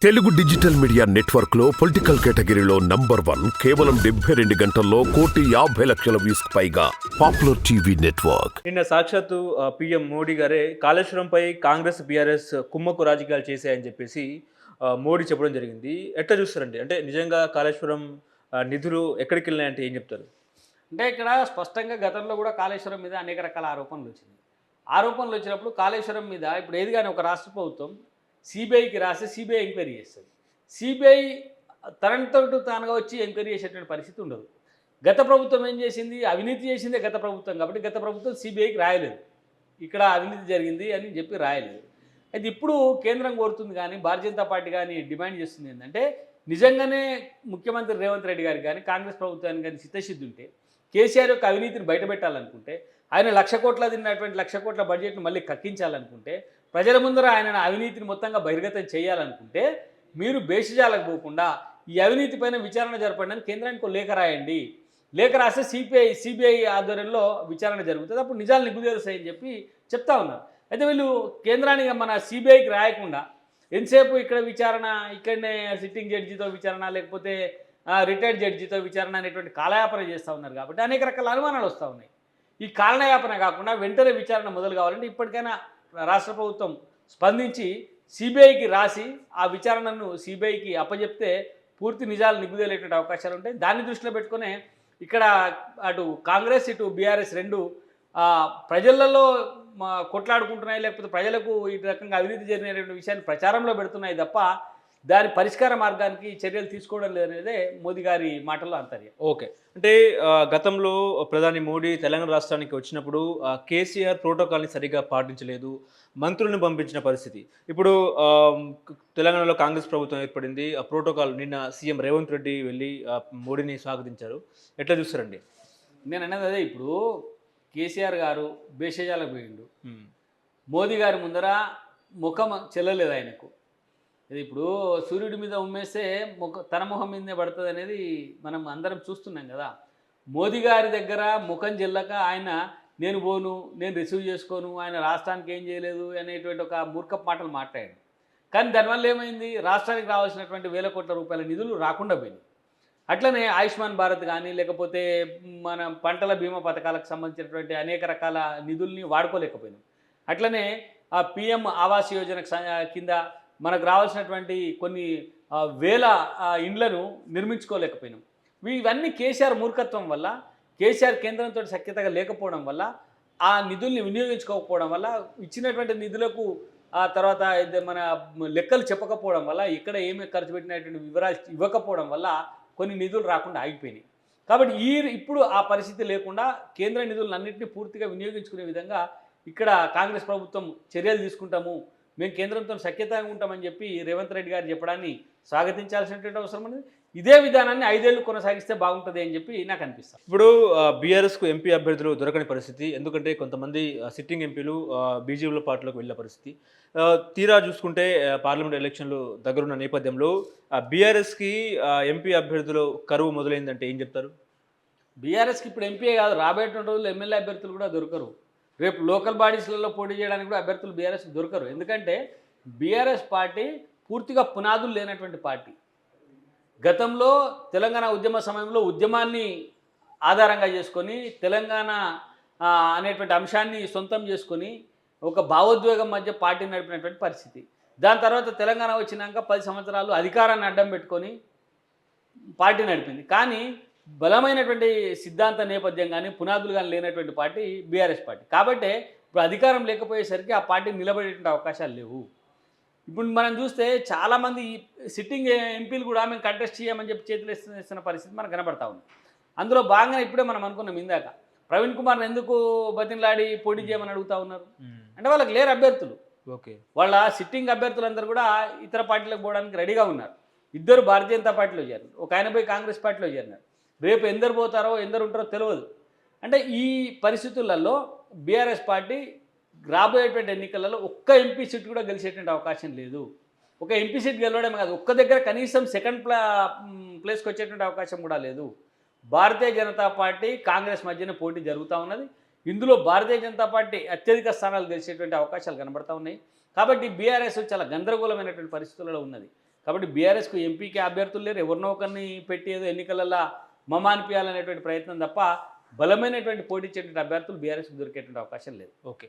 Telugu digital media network లో political కేటగిరీలో number 1 కేవలం 72 గంటల్లో 1,50,00,000 వ్యూస్ పైగా పాపులర్ టీవీ నెట్వర్క్. నిన్న సాక్షాత్తు పీఎం మోడీ గారే కాళేశ్వరంపై కాంగ్రెస్ బీఆర్ఎస్ కుమ్మక్కు రాజకీయాలు చేశాయని చెప్పేసి మోడీ చెప్పడం జరిగింది. ఎట్లా చూస్తారండి? అంటే నిజంగా కాళేశ్వరం నిధులు ఎక్కడికి వెళ్ళినాయంటే ఏం చెప్తారు? అంటే ఇక్కడ స్పష్టంగా గతంలో కూడా కాళేశ్వరం మీద అనేక రకాల ఆరోపణలు వచ్చినాయి. ఆరోపణలు వచ్చినప్పుడు కాళేశ్వరం మీద ఇప్పుడు ఏది కానీ ఒక రాష్ట్ర ప్రభుత్వం సిబిఐకి రాసి సిబిఐ ఎంక్వైరీ చేస్తుంది. సిబిఐ తనంతట తానుగా వచ్చి ఎంక్వైరీ చేసేటువంటి పరిస్థితి ఉండదు. గత ప్రభుత్వం ఏం చేసింది? అవినీతి చేసిందే గత ప్రభుత్వం కాబట్టి గత ప్రభుత్వం సిబిఐకి రాయలేదు, ఇక్కడ అవినీతి జరిగింది అని చెప్పి రాయలేదు. అయితే ఇప్పుడు కేంద్రం కోరుతుంది కానీ భారతీయ జనతా పార్టీ కానీ డిమాండ్ చేస్తుంది ఏంటంటే, నిజంగానే ముఖ్యమంత్రి రేవంత్ రెడ్డి గారికి కానీ కాంగ్రెస్ ప్రభుత్వానికి కానీ చిత్తశుద్ధి ఉంటే, కేసీఆర్ యొక్క అవినీతిని బయటపెట్టాలనుకుంటే, ఆయన 1,00,000 కోట్ల తిన్నటువంటి 1,00,000 కోట్ల బడ్జెట్ను మళ్ళీ కక్కించాలనుకుంటే, ప్రజల ముందర ఆయన అవినీతిని మొత్తంగా బహిర్గతం చేయాలనుకుంటే, మీరు బేషజాలకు పోకుండా ఈ అవినీతి పైన విచారణ జరపండి అని కేంద్రానికి లేఖ రాయండి. లేఖ రాస్తే సిబిఐ ఆధ్వర్యంలో విచారణ జరుగుతుంది, అప్పుడు నిజాలు నిగ్గుదేలుస్తాయని చెప్పి చెప్తా ఉన్నారు. అయితే వీళ్ళు కేంద్రానికి మన సిబిఐకి రాయకుండా ఎంతసేపు ఇక్కడ విచారణ, ఇక్కడనే సిట్టింగ్ జడ్జితో విచారణ, లేకపోతే రిటైర్డ్ జడ్జితో విచారణ అనేటువంటి కాలయాపన చేస్తూ ఉన్నారు. కాబట్టి అనేక రకాల అనుమానాలు వస్తూ ఉన్నాయి. ఈ కాలయాపన కాకుండా వెంటనే విచారణ మొదలు కావాలంటే ఇప్పటికైనా రాష్ట్ర ప్రభుత్వం స్పందించి సిబిఐకి రాసి ఆ విచారణను సిబిఐకి అప్పచెప్తే పూర్తి నిజాలు నిగ్గుదేలేటువంటి అవకాశాలు ఉంటాయి. దాన్ని దృష్టిలో పెట్టుకునే ఇక్కడ అటు కాంగ్రెస్ ఇటు బీఆర్ఎస్ రెండు ప్రజలలో కొట్లాడుకుంటున్నాయి, లేకపోతే ప్రజలకు ఈ రకంగా అవినీతి జరిగినటువంటి విషయాన్ని ప్రచారంలో పెడుతున్నాయి తప్ప దాని పరిష్కార మార్గానికి చర్యలు తీసుకోవడం లేదనేదే మోదీ గారి మాటల్లో అంతర్యం. ఓకే. అంటే గతంలో ప్రధాని మోడీ తెలంగాణ రాష్ట్రానికి వచ్చినప్పుడు కేసీఆర్ ప్రోటోకాల్ని సరిగ్గా పాటించలేదు, మంత్రులను పంపించిన పరిస్థితి. ఇప్పుడు తెలంగాణలో కాంగ్రెస్ ప్రభుత్వం ఏర్పడింది. ఆ ప్రోటోకాల్ నిన్న సీఎం రేవంత్ రెడ్డి వెళ్ళి మోడీని స్వాగతించారు. ఎట్లా చూస్తారండి? నేను అన్నది అదే, ఇప్పుడు కేసీఆర్ గారు బేషజాలకు పోయిండు, మోదీ గారి ముందర ముఖం చెల్లలేదు ఆయనకు. ఇది ఇప్పుడు సూర్యుడి మీద ఉమ్మేస్తే తన ముఖం మీదనే పడుతుంది అనేది మనం అందరం చూస్తున్నాం కదా. మోదీ గారి దగ్గర ముఖం చెల్లక ఆయన నేను పోను, నేను రిసీవ్ చేసుకోను, ఆయన రాష్ట్రానికి ఏం చేయలేదు అనేటువంటి ఒక మూర్ఖపు మాటలు మాట్లాడాడు. కానీ దానివల్ల ఏమైంది? రాష్ట్రానికి రావాల్సినటువంటి 1,000 కోట్ల రూపాయల నిధులు రాకుండా పోయినాయి. అట్లనే ఆయుష్మాన్ భారత్ కానీ, లేకపోతే మన పంటల బీమా పథకాలకు సంబంధించినటువంటి అనేక రకాల నిధుల్ని వాడుకోలేకపోయినాం. అట్లనే ఆ పిఎం ఆవాస్ యోజన కింద మనకు రావాల్సినటువంటి కొన్ని వేల ఇండ్లను నిర్మించుకోలేకపోయినాం. ఇవన్నీ కేసీఆర్ మూర్ఖత్వం వల్ల, కేసీఆర్ కేంద్రంతో సఖ్యతగా లేకపోవడం వల్ల, ఆ నిధుల్ని వినియోగించుకోకపోవడం వల్ల, ఇచ్చినటువంటి నిధులకు ఆ తర్వాత మన లెక్కలు చెప్పకపోవడం వల్ల, ఇక్కడ ఏమి ఖర్చు పెట్టినటువంటి వివరాలు ఇవ్వకపోవడం వల్ల కొన్ని నిధులు రాకుండా ఆగిపోయినాయి. కాబట్టి ఇప్పుడు ఆ పరిస్థితి లేకుండా కేంద్ర నిధులన్నింటినీ పూర్తిగా వినియోగించుకునే విధంగా ఇక్కడ కాంగ్రెస్ ప్రభుత్వం చర్యలు తీసుకుంటాము, మేము కేంద్రంతో సఖ్యతగా ఉంటామని చెప్పి రేవంత్ రెడ్డి గారు చెప్పడాన్ని స్వాగతించాల్సినటువంటి అవసరం ఉంది. ఇదే విధానాన్ని 5 ఏళ్ళు కొనసాగిస్తే బాగుంటుంది అని చెప్పి నాకు అనిపిస్తుంది. ఇప్పుడు బీఆర్ఎస్కు ఎంపీ అభ్యర్థులు దొరకని పరిస్థితి, ఎందుకంటే కొంతమంది సిట్టింగ్ ఎంపీలు బీజేపీలో పార్టీలోకి వెళ్ళే పరిస్థితి. తీరా చూసుకుంటే పార్లమెంట్ ఎలక్షన్లు దగ్గరున్న నేపథ్యంలో బీఆర్ఎస్కి ఎంపీ అభ్యర్థులు కరువు మొదలైందంటే ఏం చెప్తారు? బీఆర్ఎస్కి ఇప్పుడు ఎంపీ కాదు, రాబోయేటువంటి రోజుల్లో ఎమ్మెల్యే అభ్యర్థులు కూడా దొరకరు. రేపు లోకల్ బాడీస్లలో పోటీ చేయడానికి కూడా అభ్యర్థులు బీఆర్ఎస్కి దొరకరు. ఎందుకంటే బీఆర్ఎస్ పార్టీ పూర్తిగా పునాదులు లేనటువంటి పార్టీ. గతంలో తెలంగాణ ఉద్యమ సమయంలో ఉద్యమాన్ని ఆధారంగా చేసుకొని తెలంగాణ అనేటువంటి అంశాన్ని సొంతం చేసుకొని ఒక భావోద్వేగం మధ్య పార్టీ నడిపినటువంటి పరిస్థితి. దాని తర్వాత తెలంగాణ వచ్చినాక 10 సంవత్సరాలు అధికారాన్ని అడ్డం పెట్టుకొని పార్టీ నడిపింది. కానీ బలమైనటువంటి సిద్ధాంత నేపథ్యం కానీ పునాదులు కానీ లేనటువంటి పార్టీ బీఆర్ఎస్ పార్టీ. కాబట్టి ఇప్పుడు అధికారం లేకపోయేసరికి ఆ పార్టీ నిలబడేటువంటి అవకాశాలు లేవు. ఇప్పుడు మనం చూస్తే చాలామంది సిట్టింగ్ ఎంపీలు కూడా మేము కంటెస్ట్ చేయమని చెప్పి చేతులు ఇస్తున్న పరిస్థితి మనకు కనబడతా ఉంది. అందులో భాగంగా ఇప్పుడే మనం అనుకున్నాం ఇందాక, ప్రవీణ్ కుమార్ని ఎందుకు బతిలాడి పోటీ చేయమని అడుగుతా ఉన్నారు అంటే వాళ్ళకి లేరు అభ్యర్థులు. ఓకే, వాళ్ళ సిట్టింగ్ అభ్యర్థులందరూ కూడా ఇతర పార్టీలకు పోవడానికి రెడీగా ఉన్నారు. 2 భారతీయ జనతా పార్టీలో చేరినారు, ఒక ఆయన పోయి కాంగ్రెస్ పార్టీలో చేరినారు. రేపు ఎందరు పోతారో ఎందరు ఉంటారో తెలియదు. అంటే ఈ పరిస్థితులలో బీఆర్ఎస్ పార్టీ రాబోయేటువంటి ఎన్నికలలో ఒక్క ఎంపీ సీట్ కూడా గెలిచేటువంటి అవకాశం లేదు. ఒక ఎంపీ సీట్ గెలవడమే కాదు, ఒక్క దగ్గర కనీసం సెకండ్ ప్లేస్కి వచ్చేటువంటి అవకాశం కూడా లేదు. భారతీయ జనతా పార్టీ కాంగ్రెస్ మధ్యన పోటీ జరుగుతూ ఉన్నది. ఇందులో భారతీయ జనతా పార్టీ అత్యధిక స్థానాలు గెలిచేటువంటి అవకాశాలు కనబడతా ఉన్నాయి. కాబట్టి బీఆర్ఎస్ చాలా గందరగోళమైనటువంటి పరిస్థితులలో ఉన్నది. కాబట్టి బీఆర్ఎస్కు ఎంపీకి అభ్యర్థులు లేరు, ఎవరినో ఒకరిని పెట్టి ఏదో ఎన్నికలలో మమానిపియాలనేటువంటి ప్రయత్నం తప్ప బలమైనటువంటి పోటీ ఇచ్చేటువంటి అభ్యర్థులు బీఆర్ఎస్కి దొరికేటువంటి అవకాశం లేదు. ఓకే.